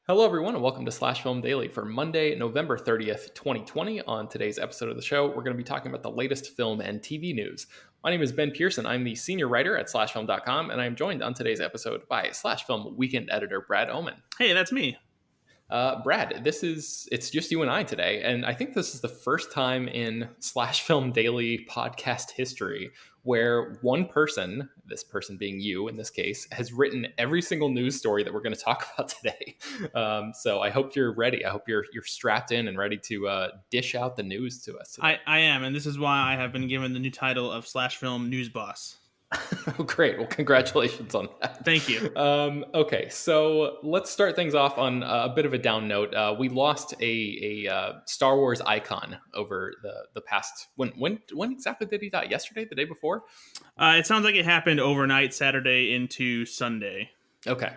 Hello, everyone, and welcome to Slash Film Daily for Monday, November 30th, 2020. On today's episode of the show, we're going to be talking about the latest film and TV news. My name is Ben Pearson. I'm the senior writer at slashfilm.com, and I'm joined on today's episode by Slash Film weekend editor Brad Oman. Hey, that's me. Brad, it's just you and I today, and I think this is the first time in Slash Film Daily podcast history where one person, this person being you in this case, has written every single news story that we're going to talk about today. So I hope you're ready. I hope you're strapped in and ready to dish out the news to us today. I am, and this is why I have been given the new title of Slash Film News Boss. Oh, great. Well, congratulations on that. Thank you. Okay, so let's start things off on a bit of a down note. We lost a Star Wars icon over the past. When exactly did he die? Yesterday? The day before? It sounds like it happened overnight, Saturday into Sunday. Okay,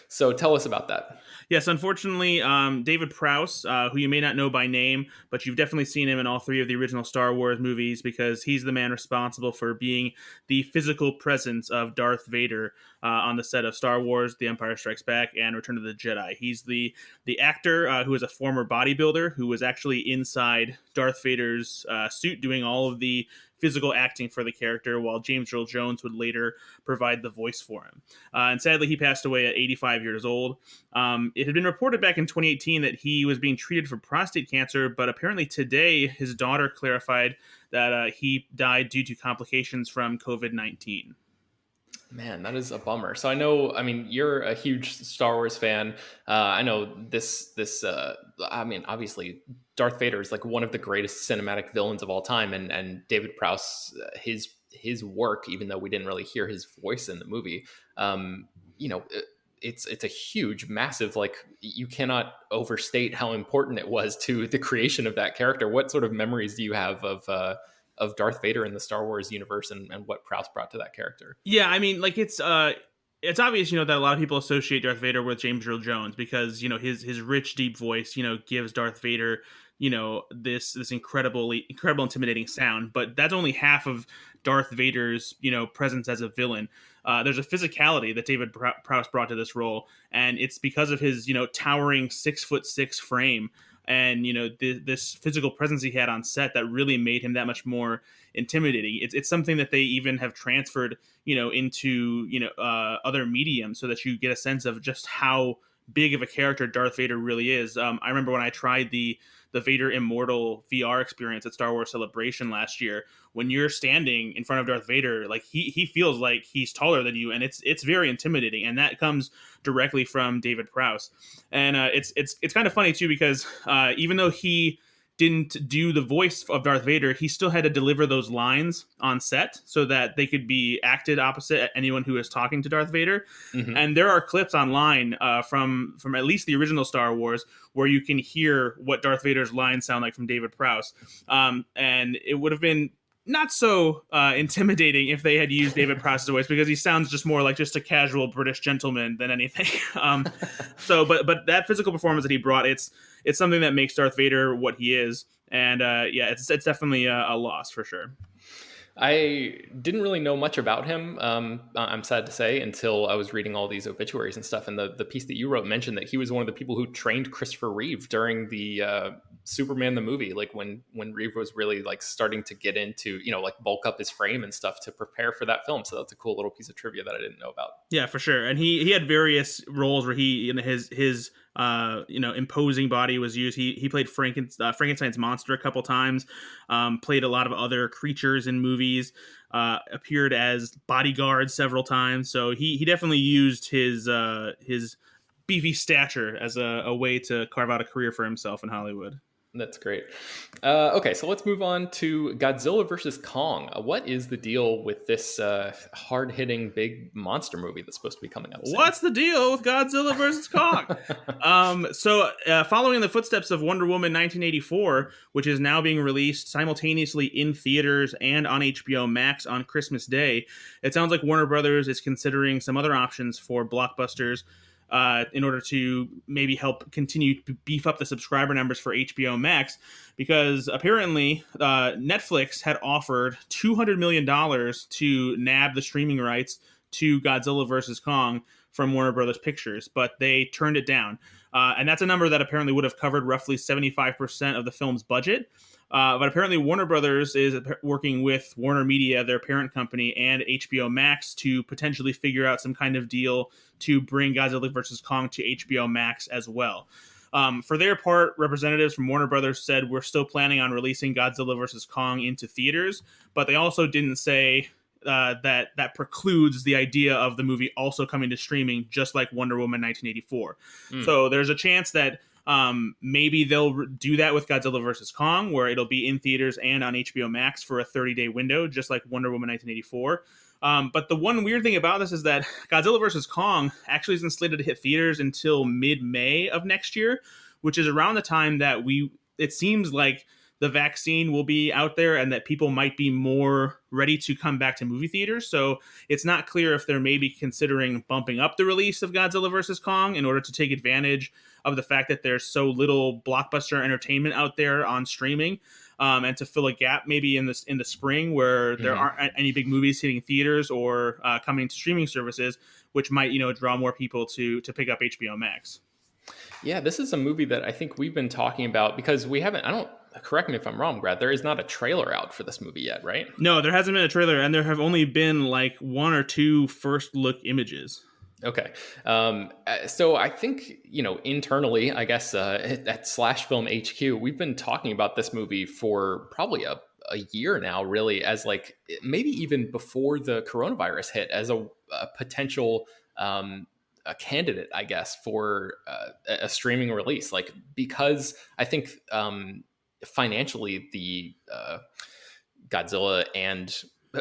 so tell us about that. Yes, unfortunately, David Prowse, who you may not know by name, but you've definitely seen him in all three of the original Star Wars movies because he's the man responsible for being the physical presence of Darth Vader on the set of Star Wars, The Empire Strikes Back, and Return of the Jedi. He's the actor who is a former bodybuilder who was actually inside Darth Vader's suit doing all of the physical acting for the character, while James Earl Jones would later provide the voice for him. And sadly, he passed away at 85 years old. It had been reported back in 2018 that he was being treated for prostate cancer, but apparently today his daughter clarified that he died due to complications from COVID-19. Man, that is a bummer. So I mean, you're a huge Star Wars fan. I know obviously Darth Vader is like one of the greatest cinematic villains of all time. And David Prowse, his work, even though we didn't really hear his voice in the movie, it's a huge, massive, like, you cannot overstate how important it was to the creation of that character. What sort of memories do you have of Darth Vader in the Star Wars universe and what Prouse brought to that character? Yeah, I mean, like, it's obvious, that a lot of people associate Darth Vader with James Earl Jones because, his rich, deep voice, gives Darth Vader, this incredible, intimidating sound. But that's only half of Darth Vader's, presence as a villain. There's a physicality that David Prowse brought to this role, and it's because of his, towering 6'6" frame. And, this physical presence he had on set that really made him that much more intimidating. It's something that they even have transferred, into, other mediums so that you get a sense of just how big of a character Darth Vader really is. I remember when I tried the Vader Immortal VR experience at Star Wars Celebration last year, when you're standing in front of Darth Vader, like he feels like he's taller than you, and it's very intimidating, and that comes directly from David Prowse. And it's kind of funny too because even though he didn't do the voice of Darth Vader, he still had to deliver those lines on set so that they could be acted opposite anyone who is talking to Darth Vader. Mm-hmm. And there are clips online from at least the original Star Wars where you can hear what Darth Vader's lines sound like from David Prowse. And it would have been not so intimidating if they had used David Prowse's voice because he sounds just more like just a casual British gentleman than anything. But that physical performance that he brought, it's something that makes Darth Vader what he is. And it's definitely a loss for sure. I didn't really know much about him, I'm sad to say, until I was reading all these obituaries and stuff. And the piece that you wrote mentioned that he was one of the people who trained Christopher Reeve during the Superman the movie, like when Reeve was really like starting to get into, like bulk up his frame and stuff to prepare for that film. So that's a cool little piece of trivia that I didn't know about. Yeah, for sure. And he had various roles where he, his imposing body was used. He played Frankenstein's monster a couple times, played a lot of other creatures in movies, appeared as bodyguard several times. So he definitely used his beefy stature as a way to carve out a career for himself in Hollywood. That's great. Okay, so let's move on to Godzilla versus Kong. What is the deal with this hard-hitting big monster movie that's supposed to be coming out soon? What's the deal with Godzilla versus Kong? Following in the footsteps of Wonder Woman 1984, which is now being released simultaneously in theaters and on HBO Max on Christmas Day, it sounds like Warner Brothers is considering some other options for blockbusters in order to maybe help continue to beef up the subscriber numbers for HBO Max, because apparently Netflix had offered $200 million to nab the streaming rights to Godzilla vs. Kong from Warner Brothers Pictures, but they turned it down. And that's a number that apparently would have covered roughly 75% of the film's budget. But apparently Warner Brothers is working with Warner Media, their parent company, and HBO Max to potentially figure out some kind of deal to bring Godzilla vs. Kong to HBO Max as well. For their part, representatives from Warner Brothers said we're still planning on releasing Godzilla vs. Kong into theaters, but they also didn't say that precludes the idea of the movie also coming to streaming, just like Wonder Woman 1984. So there's a chance that maybe they'll do that with Godzilla vs. Kong, where it'll be in theaters and on HBO Max for a 30-day window, just like Wonder Woman 1984. But the one weird thing about this is that Godzilla vs. Kong actually isn't slated to hit theaters until mid-May of next year, which is around the time that it seems like the vaccine will be out there and that people might be more ready to come back to movie theaters. So it's not clear if they're maybe considering bumping up the release of Godzilla vs. Kong in order to take advantage of the fact that there's so little blockbuster entertainment out there on streaming, and to fill a gap maybe in the spring where there aren't any big movies hitting theaters or coming to streaming services, which might draw more people to pick up HBO Max. Yeah, this is a movie that I think we've been talking about because correct me if I'm wrong, Brad, there is not a trailer out for this movie yet, right? No, there hasn't been a trailer, and there have only been like one or two first look images. Okay. So I think, internally, I guess at Slash Film HQ, we've been talking about this movie for probably a year now, really, as like maybe even before the coronavirus hit, as a potential a candidate, I guess, for a streaming release, like, because I think financially the Godzilla and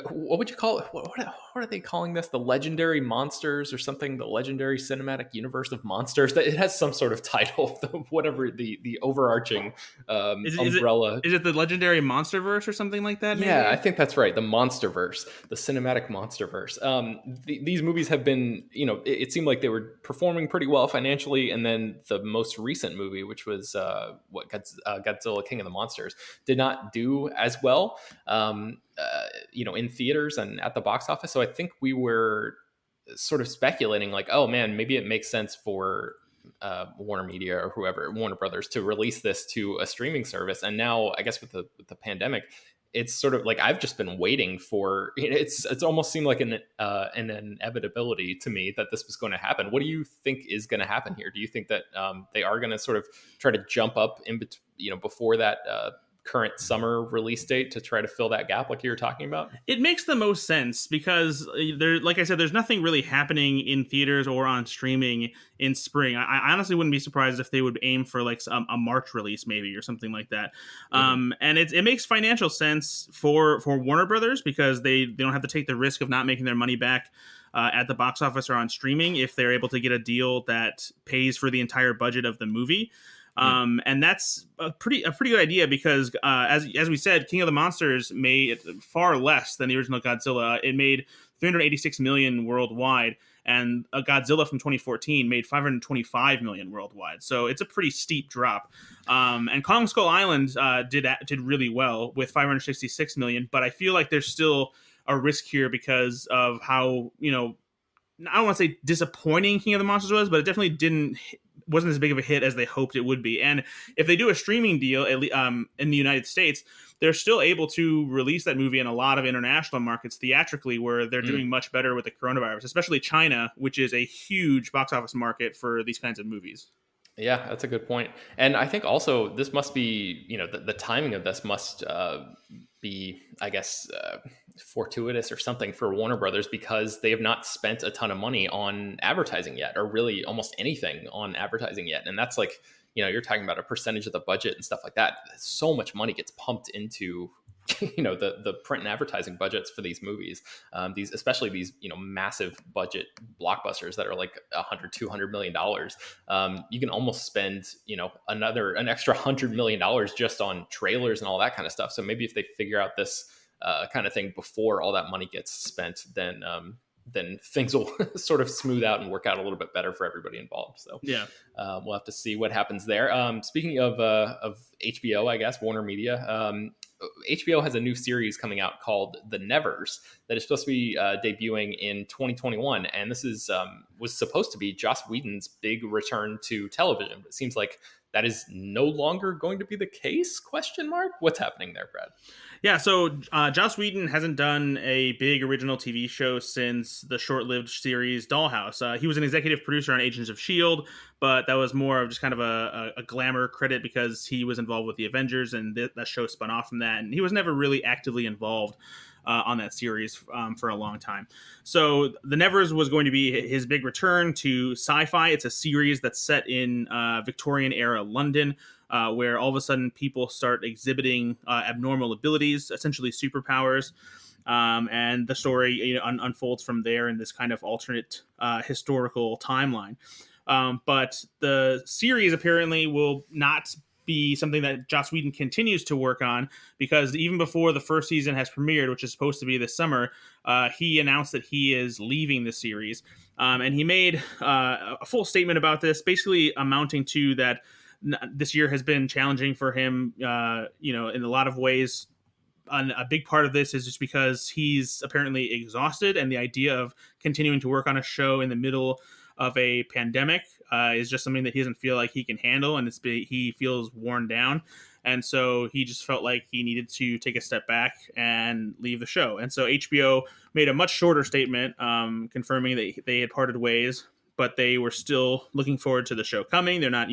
what would you call it? What are they calling this? The legendary monsters or something? The legendary cinematic universe of monsters? It has some sort of title, whatever the overarching umbrella. Is it the legendary monsterverse or something like that? Maybe? Yeah, I think that's right. The monsterverse, the cinematic monsterverse. These movies have been, it seemed like they were performing pretty well financially, and then the most recent movie, which was Godzilla King of the Monsters, did not do as well. In theaters and at the box office. So I think we were sort of speculating like, oh man, maybe it makes sense for Warner Media or Warner Brothers to release this to a streaming service. And now I guess with the pandemic, it's sort of like I've just been waiting for it's almost seemed like an inevitability to me that this was going to happen. What do you think is going to happen here? Do you think that they are going to sort of try to jump up before that current summer release date to try to fill that gap like you were talking about? It makes the most sense because like I said, there's nothing really happening in theaters or on streaming in spring. I honestly wouldn't be surprised if they would aim for like a March release maybe or something like that. And it makes financial sense for Warner Brothers because they don't have to take the risk of not making their money back at the box office or on streaming if they're able to get a deal that pays for the entire budget of the movie. And that's a pretty good idea because, as we said, King of the Monsters made far less than the original Godzilla. It made $386 million worldwide, and a Godzilla from 2014 made $525 million worldwide. So it's a pretty steep drop. And Kong Skull Island did really well with $566 million, but I feel like there's still a risk here because of how I don't want to say disappointing King of the Monsters was, but it definitely wasn't as big of a hit as they hoped it would be. And if they do a streaming deal in the United States, they're still able to release that movie in a lot of international markets theatrically where they're doing much better with the coronavirus, especially China, which is a huge box office market for these kinds of movies. Yeah, that's a good point. And I think also this must be, the timing of this must be, I guess, fortuitous or something for Warner Brothers because they have not spent a ton of money on advertising yet, or really almost anything on advertising yet. And that's like, you're talking about a percentage of the budget and stuff like that. So much money gets pumped into the print and advertising budgets for these movies, especially these massive budget blockbusters that are like $100-200 million. You can almost spend an extra $100 million just on trailers and all that kind of stuff. So maybe if they figure out this kind of thing before all that money gets spent, then things will sort of smooth out and work out a little bit better for everybody involved. So yeah, we'll have to see what happens there. Speaking of HBO, I guess Warner Media. HBO has a new series coming out called The Nevers that is supposed to be debuting in 2021, and this is was supposed to be Joss Whedon's big return to television. But it seems like that is no longer going to be the case? Question mark. What's happening there, Brad? Yeah, so Joss Whedon hasn't done a big original TV show since the short-lived series Dollhouse. He was an executive producer on Agents of S.H.I.E.L.D., but that was more of just kind of a glamour credit because he was involved with the Avengers, and that show spun off from that, and he was never really actively involved on that series for a long time. So The Nevers was going to be his big return to sci-fi. It's a series that's set in Victorian-era London, where all of a sudden people start exhibiting abnormal abilities, essentially superpowers. And the story unfolds from there in this kind of alternate historical timeline. But the series apparently will not be something that Joss Whedon continues to work on, because even before the first season has premiered, which is supposed to be this summer, he announced that he is leaving the series. And he made a full statement about this, basically amounting to that this year has been challenging for him, in a lot of ways. A big part of this is just because he's apparently exhausted, and the idea of continuing to work on a show in the middle of a pandemic is just something that he doesn't feel like he can handle, and he feels worn down. And so he just felt like he needed to take a step back and leave the show. And so HBO made a much shorter statement confirming that they had parted ways, but they were still looking forward to the show coming. They're not,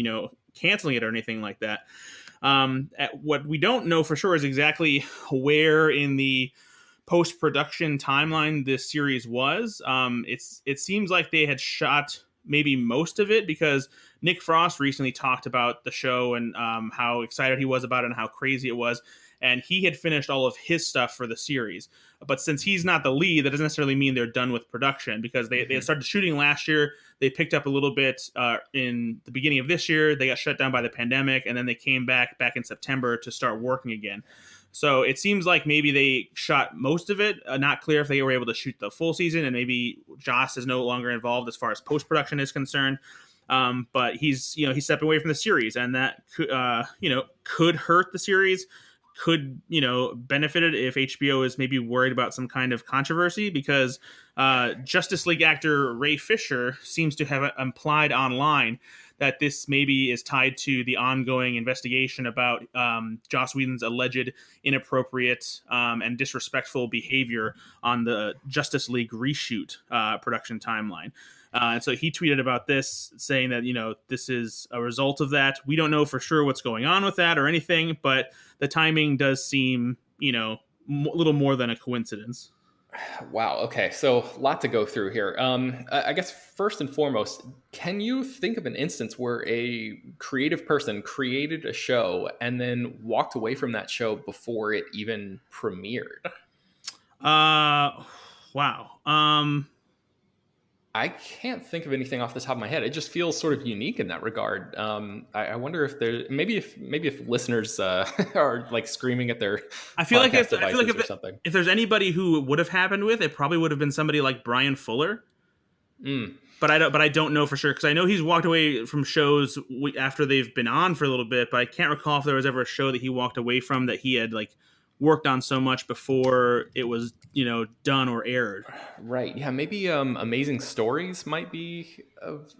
canceling it or anything like that. What we don't know for sure is exactly where in the post-production timeline this series was. It seems like they had shot maybe most of it, because Nick Frost recently talked about the show and how excited he was about it and how crazy it was. And he had finished all of his stuff for the series. But since he's not the lead, that doesn't necessarily mean they're done with production, because they had started shooting last year. They picked up a little bit in the beginning of this year. They got shut down by the pandemic, and then they came back in September to start working again. So it seems like maybe they shot most of it. Not clear if they were able to shoot the full season, and maybe Joss is no longer involved as far as post-production is concerned. But he's stepping away from the series, and that could hurt the series. Could benefit it if HBO is maybe worried about some kind of controversy, because Justice League actor Ray Fisher seems to have implied online that this maybe is tied to the ongoing investigation about Joss Whedon's alleged inappropriate and disrespectful behavior on the Justice League reshoot production timeline. And so he tweeted about this, saying that, this is a result of that. We don't know for sure what's going on with that or anything, but the timing does seem, a little more than a coincidence. Wow. Okay. So a lot to go through here. I guess first and foremost, can you think of an instance where a creative person created a show and then walked away from that show before it even premiered? Wow. I can't think of anything off the top of my head. It just feels sort of unique in that regard. I wonder if there maybe if listeners are like screaming at their devices or something. If there's anybody who would have happened with it, probably would have been somebody like Brian Fuller. But I don't know for sure, because I know he's walked away from shows after they've been on for a little bit, but I can't recall if there was ever a show that he walked away from that he had worked on so much before it was done or aired. Right. Yeah. Maybe Amazing Stories might be of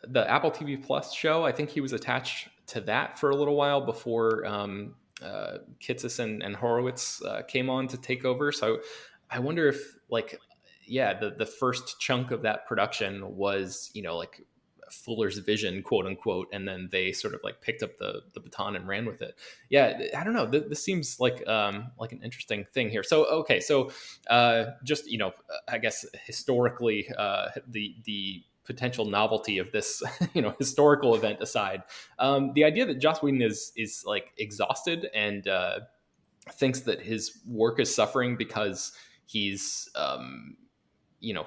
the Apple TV Plus show. I think he was attached to that for a little while before Kitsis and Horowitz came on to take over. So I wonder if the first chunk of that production was Fuller's vision, quote unquote, and then they sort of picked up the baton and ran with it. Yeah, I don't know. This seems like an interesting thing here. So okay, so just I guess historically, the potential novelty of this historical event aside, the idea that Joss Whedon is exhausted and thinks that his work is suffering because he's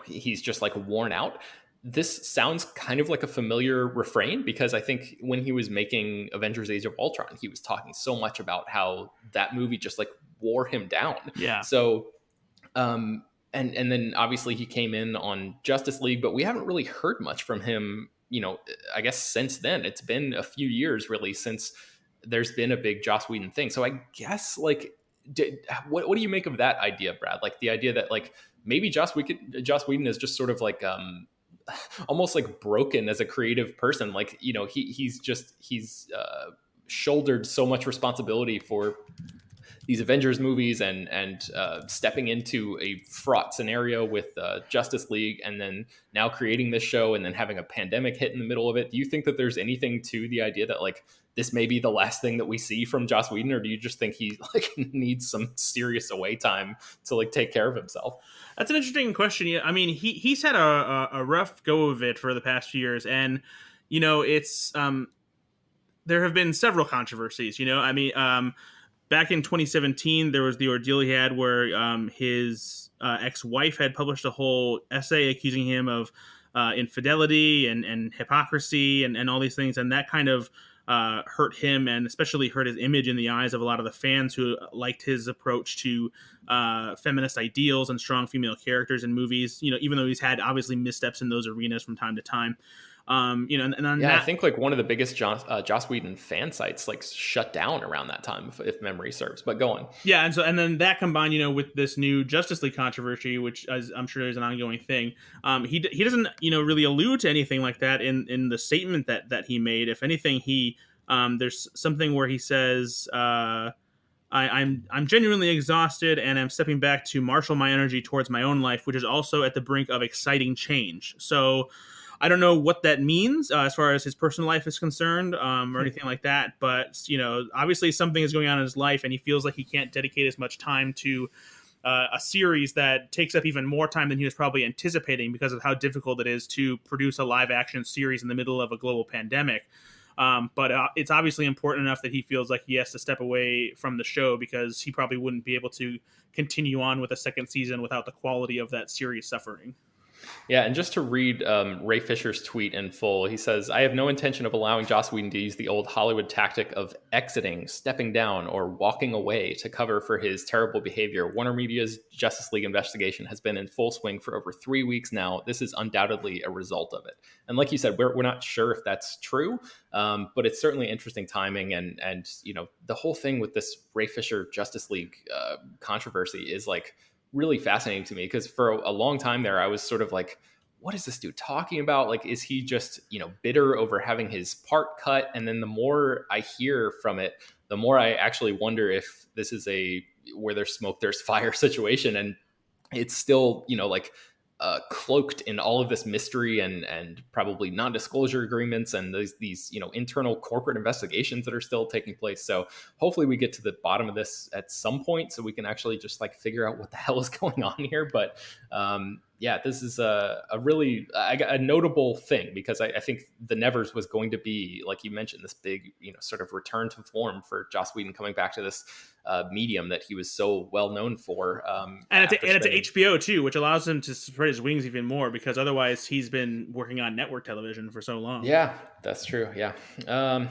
he's just worn out. This sounds kind of like a familiar refrain, because I think when he was making Avengers Age of Ultron, he was talking so much about how that movie just wore him down. Yeah. So, and then obviously he came in on Justice League, but we haven't really heard much from him, I guess since then. It's been a few years really since there's been a big Joss Whedon thing. So I guess what do you make of that idea, Brad? Like the idea that like maybe Joss Whedon is just sort of like almost like broken as a creative person. Like, you know, he's shouldered so much responsibility for these Avengers movies and stepping into a fraught scenario with Justice League, and then now creating this show and then having a pandemic hit in the middle of it. Do you think that there's anything to the idea that like this may be the last thing that we see from Joss Whedon, or do you just think he like needs some serious away time to like take care of himself? That's an interesting question. Yeah, I mean, he's had a rough go of it for the past few years, and you know, it's there have been several controversies. You know, I mean, back in 2017, there was the ordeal he had where his ex-wife had published a whole essay accusing him of infidelity and hypocrisy and all these things, and that kind of hurt him, and especially hurt his image in the eyes of a lot of the fans who liked his approach to feminist ideals and strong female characters in movies. You know, even though he's had obviously missteps in those arenas from time to time. You know, and yeah, I think like one of the biggest Joss Whedon fan sites like shut down around that time, if memory serves. But go on. Yeah, and then that combined, you know, with this new Justice League controversy, which I'm sure is an ongoing thing. He doesn't, you know, really allude to anything like that in the statement that he made. If anything, he there's something where he says, I'm genuinely exhausted, and I'm stepping back to marshal my energy towards my own life, which is also at the brink of exciting change. So I don't know what that means as far as his personal life is concerned, or anything like that. But, you know, obviously something is going on in his life, and he feels like he can't dedicate as much time to a series that takes up even more time than he was probably anticipating because of how difficult it is to produce a live action series in the middle of a global pandemic. But it's obviously important enough that he feels like he has to step away from the show because he probably wouldn't be able to continue on with a second season without the quality of that series suffering. Yeah, and just to read Ray Fisher's tweet in full, he says, "I have no intention of allowing Joss Whedon to use the old Hollywood tactic of exiting, stepping down, or walking away to cover for his terrible behavior. Warner Media's Justice League investigation has been in full swing for over 3 weeks now. This is undoubtedly a result of it." And like you said, we're not sure if that's true, but it's certainly interesting timing. And you know, the whole thing with this Ray Fisher Justice League controversy is like really fascinating to me, because for a long time there I was sort of like, what is this dude talking about? Like, is he just, you know, bitter over having his part cut? And then the more I hear from it, the more I actually wonder if this is a where there's smoke there's fire situation, and it's still, you know, like cloaked in all of this mystery and probably non-disclosure agreements and these you know, internal corporate investigations that are still taking place. So hopefully we get to the bottom of this at some point so we can actually just like figure out what the hell is going on here. But yeah, this is a really a notable thing, because I think the Nevers was going to be, like you mentioned, this big, you know, sort of return to form for Joss Whedon, coming back to this medium that he was so well known for. And it's HBO too, which allows him to spread his wings even more, because otherwise he's been working on network television for so long. Yeah, that's true. Yeah.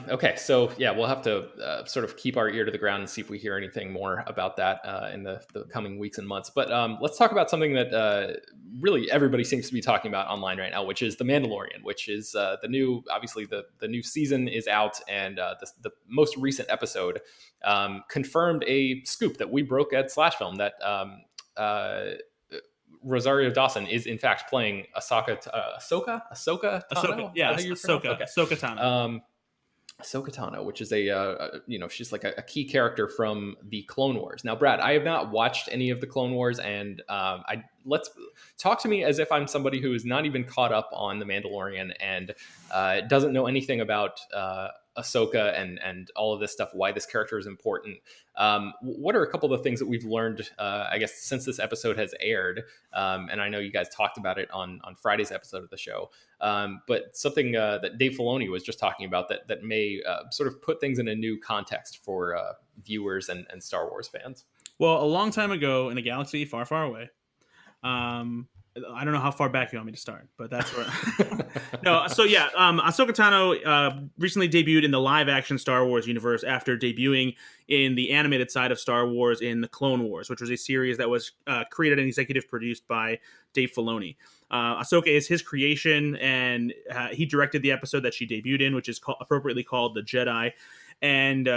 Okay. So yeah, we'll have to sort of keep our ear to the ground and see if we hear anything more about that in the coming weeks and months. But let's talk about something that really everybody seems to be talking about online right now, which is The Mandalorian, which is the new, obviously the new season is out, and the most recent episode confirmed a scoop that we broke at Slash Film, that Rosario Dawson is in fact playing Ahsoka Tano? Yeah, Ahsoka Tano. Ahsoka Tano, which is you know, she's like a key character from the Clone Wars. Now, Brad, I have not watched any of the Clone Wars, and let's talk to me as if I'm somebody who is not even caught up on The Mandalorian and doesn't know anything about Ahsoka and all of this stuff, why this character is important. What are a couple of the things that we've learned, I guess, since this episode has aired? And I know you guys talked about it on Friday's episode of the show, but something that Dave Filoni was just talking about that may sort of put things in a new context for viewers and Star Wars fans. Well, a long time ago in a galaxy far, far away, I don't know how far back you want me to start, but that's where. No, so yeah, Ahsoka Tano recently debuted in the live-action Star Wars universe after debuting in the animated side of Star Wars in the Clone Wars, which was a series that was created and executive produced by Dave Filoni. Ahsoka is his creation, and he directed the episode that she debuted in, which is appropriately called The Jedi. And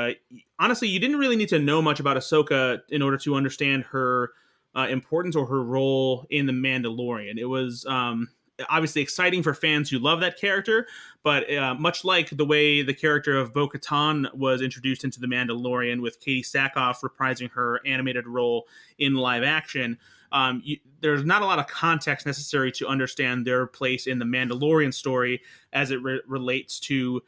honestly, you didn't really need to know much about Ahsoka in order to understand her importance or her role in The Mandalorian. It was obviously exciting for fans who love that character, but much like the way the character of Bo-Katan was introduced into The Mandalorian, with Katee Sackhoff reprising her animated role in live action, there's not a lot of context necessary to understand their place in the Mandalorian story as it relates to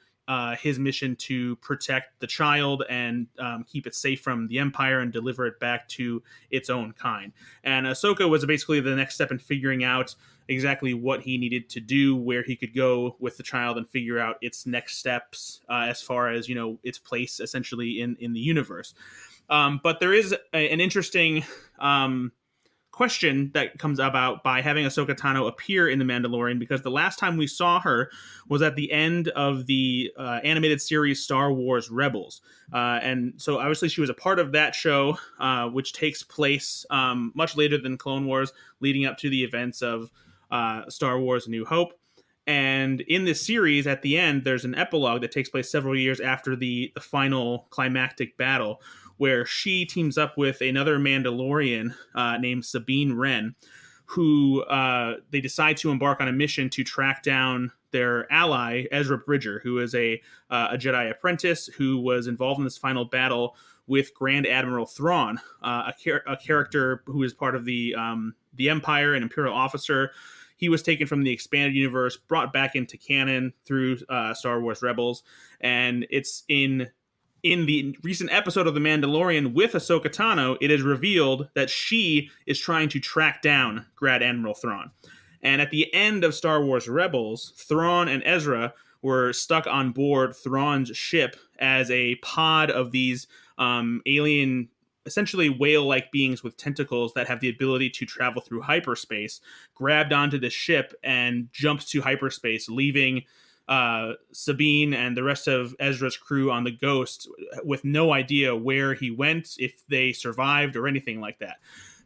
his mission to protect the child and keep it safe from the Empire and deliver it back to its own kind. And Ahsoka was basically the next step in figuring out exactly what he needed to do, where he could go with the child, and figure out its next steps as far as, its place essentially in the universe. But there is an interesting question that comes about by having Ahsoka Tano appear in The Mandalorian, because the last time we saw her was at the end of the animated series Star Wars Rebels. And so obviously she was a part of that show, which takes place much later than Clone Wars, leading up to the events of Star Wars A New Hope. And in this series, at the end, there's an epilogue that takes place several years after the final climactic battle, where she teams up with another Mandalorian named Sabine Wren, who they decide to embark on a mission to track down their ally, Ezra Bridger, who is a Jedi apprentice who was involved in this final battle with Grand Admiral Thrawn, a character who is part of the Empire, an Imperial officer. He was taken from the expanded universe, brought back into canon through Star Wars Rebels, and it's in the recent episode of The Mandalorian with Ahsoka Tano, it is revealed that she is trying to track down Grand Admiral Thrawn. And at the end of Star Wars Rebels, Thrawn and Ezra were stuck on board Thrawn's ship as a pod of these alien, essentially whale-like beings with tentacles that have the ability to travel through hyperspace, grabbed onto the ship and jumped to hyperspace, leaving Sabine and the rest of Ezra's crew on the Ghost with no idea where he went, if they survived, or anything like that.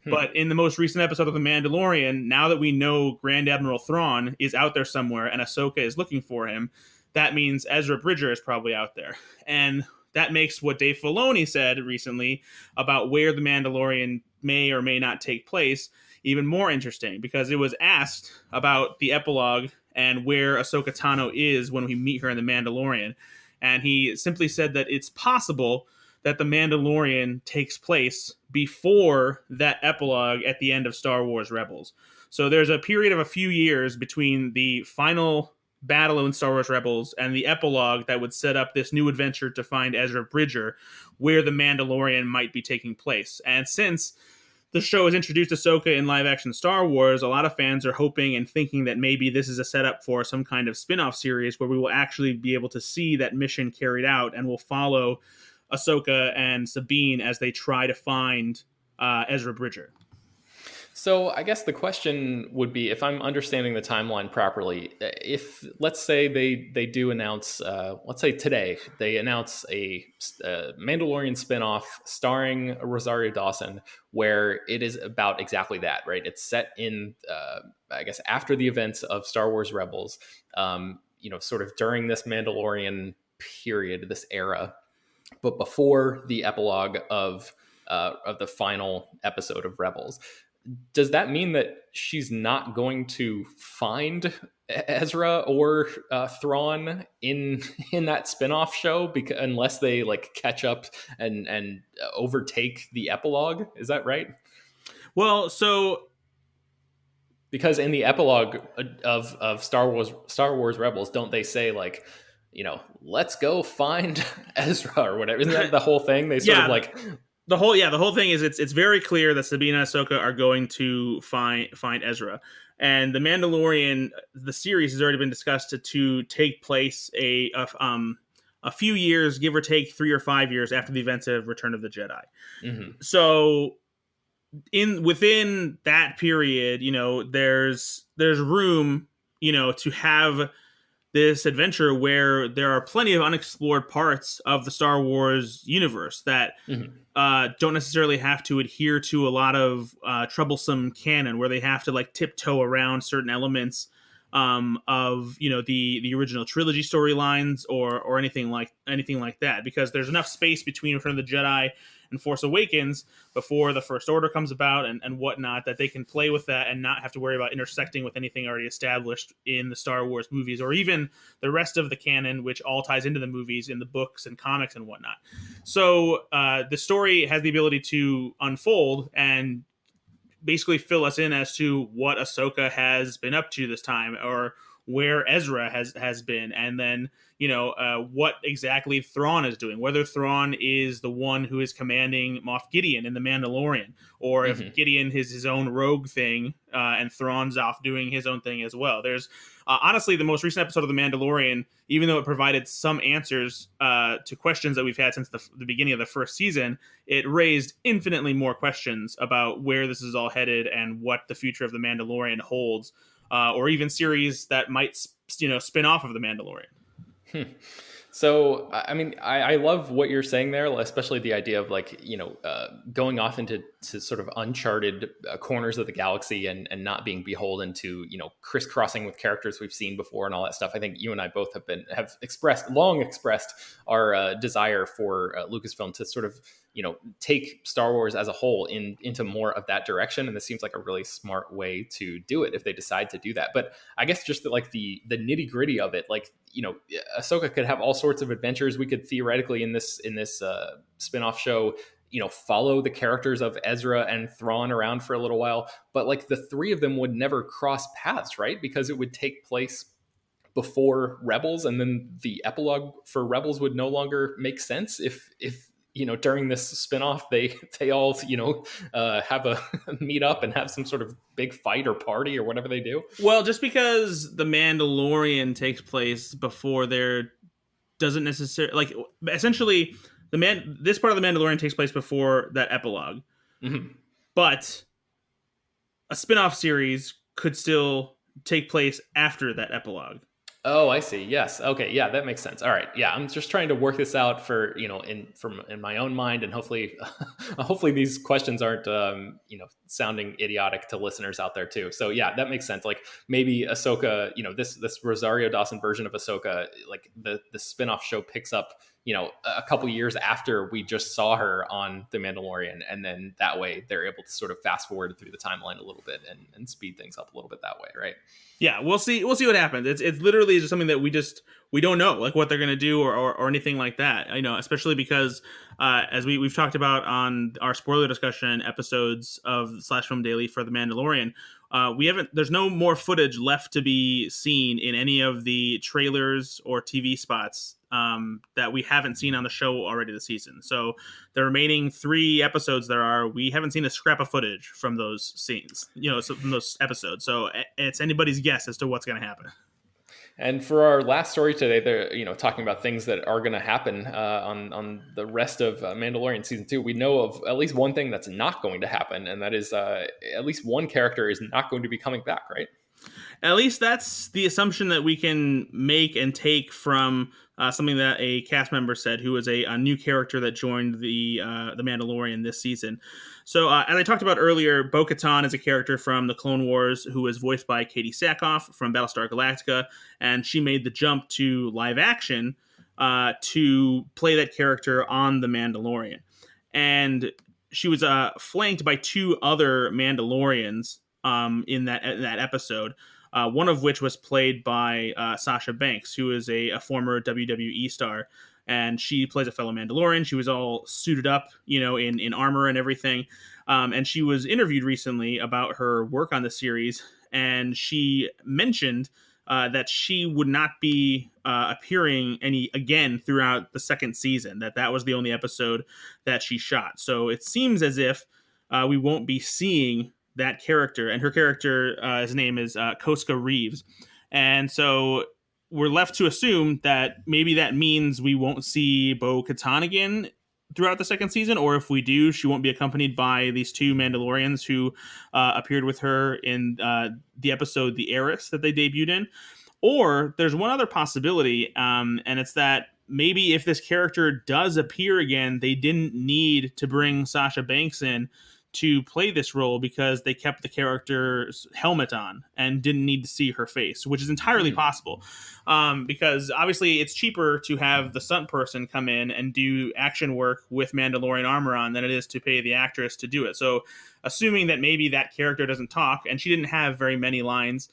But in the most recent episode of The Mandalorian, now that we know Grand Admiral Thrawn is out there somewhere and Ahsoka is looking for him, that means Ezra Bridger is probably out there. And that makes what Dave Filoni said recently about where The Mandalorian may or may not take place even more interesting, because it was asked about the epilogue and where Ahsoka Tano is when we meet her in The Mandalorian. And he simply said that it's possible that The Mandalorian takes place before that epilogue at the end of Star Wars Rebels. So there's a period of a few years between the final battle in Star Wars Rebels and the epilogue that would set up this new adventure to find Ezra Bridger, where The Mandalorian might be taking place. And since the show has introduced Ahsoka in live-action Star Wars, a lot of fans are hoping and thinking that maybe this is a setup for some kind of spin-off series where we will actually be able to see that mission carried out, and we'll follow Ahsoka and Sabine as they try to find Ezra Bridger. So I guess the question would be, if I'm understanding the timeline properly, if let's say they do announce, let's say today, they announce a Mandalorian spinoff starring Rosario Dawson, where it is about exactly that, right? It's set in, I guess, after the events of Star Wars Rebels, sort of during this Mandalorian period, this era, but before the epilogue of the final episode of Rebels. Does that mean that she's not going to find Ezra or Thrawn in that spinoff show, unless they catch up and overtake the epilogue? Is that right? Well, so because in the epilogue of Star Wars Rebels, don't they say let's go find Ezra or whatever? Isn't that the whole thing? They sort of The whole thing is it's very clear that Sabine and Ahsoka are going to find Ezra. And The Mandalorian, the series, has already been discussed to take place a few years, give or take 3 or 5 years after the events of Return of the Jedi. Mm-hmm. So within that period, there's room, to have this adventure where there are plenty of unexplored parts of the Star Wars universe that don't necessarily have to adhere to a lot of troublesome canon, where they have to tiptoe around certain elements of the original trilogy storylines or anything like that, because there's enough space between Return of the Jedi and Force Awakens before the First Order comes about and whatnot, that they can play with that and not have to worry about intersecting with anything already established in the Star Wars movies or even the rest of the canon, which all ties into the movies in the books and comics and whatnot. So the story has the ability to unfold and basically fill us in as to what Ahsoka has been up to this time, or where Ezra has been, and then what exactly Thrawn is doing. Whether Thrawn is the one who is commanding Moff Gideon in the Mandalorian, or if Gideon is his own rogue thing, and Thrawn's off doing his own thing as well. There's honestly, the most recent episode of The Mandalorian, even though it provided some answers to questions that we've had since the beginning of the first season, it raised infinitely more questions about where this is all headed and what the future of The Mandalorian holds, or even series that might spin off of The Mandalorian. So, I mean, I love what you're saying there, especially the idea of going off into sort of uncharted corners of the galaxy and not being beholden to, crisscrossing with characters we've seen before and all that stuff. I think you and I both have long expressed our desire for Lucasfilm to sort of, take Star Wars as a whole into more of that direction. And this seems like a really smart way to do it if they decide to do that. But I guess just the nitty gritty of it, Ahsoka could have all sorts of adventures. We could theoretically in this spinoff show, follow the characters of Ezra and Thrawn around for a little while. But the three of them would never cross paths, right? Because it would take place before Rebels, and then the epilogue for Rebels would no longer make sense if during this spinoff, they all, have a meet up and have some sort of big fight or party or whatever they do. Well, just because The Mandalorian takes place before there doesn't necessarily, essentially this part of The Mandalorian takes place before that epilogue. Mm-hmm. But a spinoff series could still take place after that epilogue. Oh, I see. Yes. Okay. Yeah, that makes sense. All right. Yeah, I'm just trying to work this out for in my own mind, and hopefully, hopefully these questions aren't sounding idiotic to listeners out there too. So yeah, that makes sense. Maybe Ahsoka, this Rosario Dawson version of Ahsoka, the spinoff show picks up a couple years after we just saw her on The Mandalorian, and then that way they're able to sort of fast forward through the timeline a little bit and speed things up a little bit that way, right? Yeah, we'll see what happens. It's literally just something that we don't know, what they're going to do or anything like that. Especially because as we've talked about on our spoiler discussion episodes of Slash Film Daily for The Mandalorian, there's no more footage left to be seen in any of the trailers or TV spots that we haven't seen on the show already this season. So the remaining 3 episodes we haven't seen a scrap of footage from those scenes, from those episodes. So it's anybody's guess as to what's going to happen. And for our last story today, they're talking about things that are going to happen on the rest of Mandalorian season 2. We know of at least one thing that's not going to happen, and that is at least one character is not going to be coming back, right? At least that's the assumption that we can make and take from something that a cast member said, who was a new character that joined the Mandalorian this season. So as I talked about earlier, Bo-Katan is a character from the Clone Wars who was voiced by Katee Sackhoff from Battlestar Galactica, and she made the jump to live action to play that character on The Mandalorian. And she was flanked by 2 other Mandalorians in that episode. One of which was played by Sasha Banks, who is a former WWE star, and she plays a fellow Mandalorian. She was all suited up, in armor and everything. And she was interviewed recently about her work on the series, and she mentioned that she would not be appearing again throughout the second season. That was the only episode that she shot. So it seems as if we won't be seeing that character, and her character, his name is Koska Reeves. And so we're left to assume that maybe that means we won't see Bo-Katan again throughout the second season, or if we do, she won't be accompanied by these 2 Mandalorians who appeared with her in the episode The Heiress that they debuted in. Or there's one other possibility, and it's that maybe if this character does appear again, they didn't need to bring Sasha Banks in to play this role because they kept the character's helmet on and didn't need to see her face, which is entirely possible. Because obviously it's cheaper to have the stunt person come in and do action work with Mandalorian armor on than it is to pay the actress to do it. So assuming that maybe that character doesn't talk, and she didn't have very many lines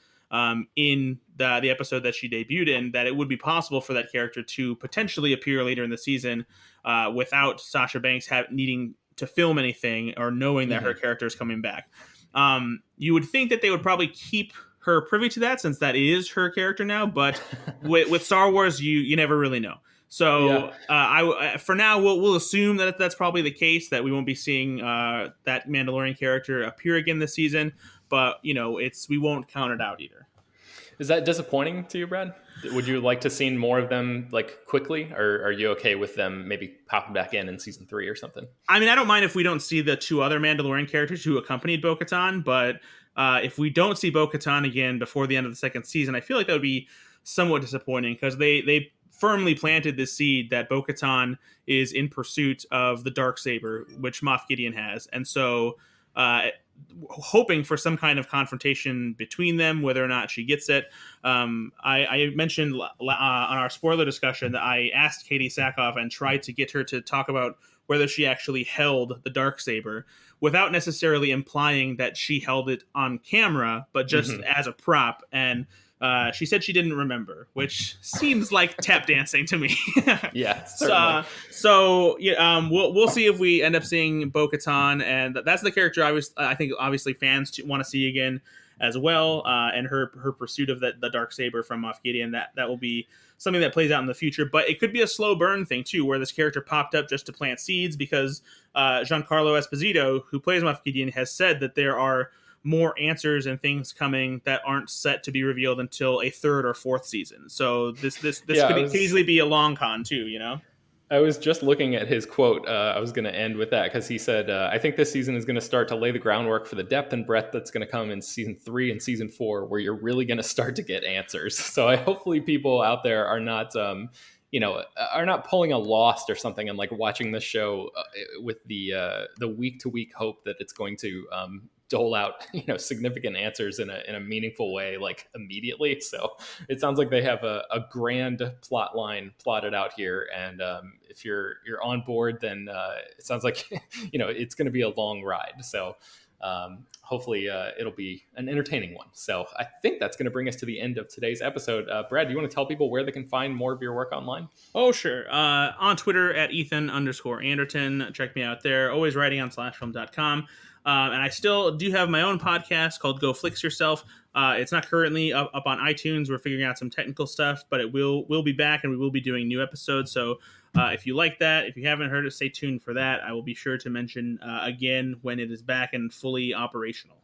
in the episode that she debuted in, that it would be possible for that character to potentially appear later in the season without Sasha Banks needing to film anything or knowing that her character is coming back. You would think that they would probably keep her privy to that since that is her character now, but with Star Wars, you never really know. So for now, we'll assume that that's probably the case, that we won't be seeing that Mandalorian character appear again this season, but we won't count it out either. Is that disappointing to you, Brad? Would you like to see more of them like quickly, or are you okay with them maybe popping back in season 3 or something? I mean, I don't mind if we don't see the 2 other Mandalorian characters who accompanied Bo-Katan, but if we don't see Bo-Katan again before the end of the 2nd season, I feel like that would be somewhat disappointing, because they firmly planted this seed that Bo-Katan is in pursuit of the Darksaber, which Moff Gideon has, and so hoping for some kind of confrontation between them, whether or not she gets it. I mentioned on our spoiler discussion that I asked Katee Sackhoff and tried to get her to talk about whether she actually held the Darksaber, without necessarily implying that she held it on camera, but just as a prop. And she said she didn't remember, which seems like tap dancing to me. Yeah, certainly. We'll see if we end up seeing Bo-Katan, and that's the character I think obviously fans want to see again as well. And her pursuit of the Darksaber from Moff Gideon, that will be something that plays out in the future. But it could be a slow burn thing too, where this character popped up just to plant seeds, because Giancarlo Esposito, who plays Moff Gideon, has said that there are more answers and things coming that aren't set to be revealed until a 3rd or 4th season. So this could easily be a long con too, I was just looking at his quote. I was going to end with that, because he said, I think this season is going to start to lay the groundwork for the depth and breadth that's going to come in season 3 and season 4, where you're really going to start to get answers. So hopefully people out there are not are not pulling a Lost or something and like watching the show with the week to week hope that it's going to dole out significant answers in a meaningful way like immediately. So it sounds like they have a grand plot line plotted out here, and if you're on board, then it sounds like it's going to be a long ride. So hopefully it'll be an entertaining one. So I think that's going to bring us to the end of today's episode. Brad, do you want to tell people where they can find more of your work online? Oh, sure. On Twitter at Ethan_Anderton. Check me out there. Always writing on slashfilm.com. And I still do have my own podcast called Go Flix Yourself. It's not currently up on iTunes. We're figuring out some technical stuff, but it will be back, and we will be doing new episodes. So if you like that, if you haven't heard it, stay tuned for that. I will be sure to mention again when it is back and fully operational.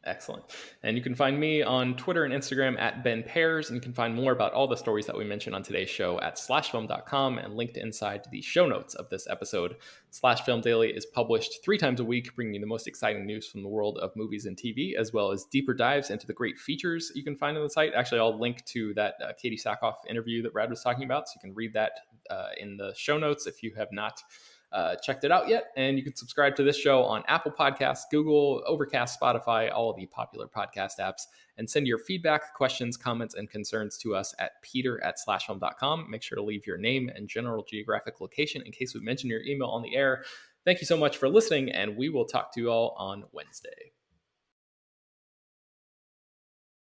Excellent. And you can find me on Twitter and Instagram at Ben Pears, and you can find more about all the stories that we mentioned on today's show at slashfilm.com and linked inside the show notes of this episode. Slash Film Daily is published 3 times a week, bringing you the most exciting news from the world of movies and TV, as well as deeper dives into the great features you can find on the site. Actually, I'll link to that Katee Sackhoff interview that Brad was talking about, so you can read that in the show notes if you have not checked it out yet. And you can subscribe to this show on Apple Podcasts, Google, Overcast, Spotify, all of the popular podcast apps, and send your feedback, questions, comments, and concerns to us at peter@slashfilm.com. Make sure to leave your name and general geographic location in case we mention your email on the air. Thank you so much for listening, and we will talk to you all on Wednesday.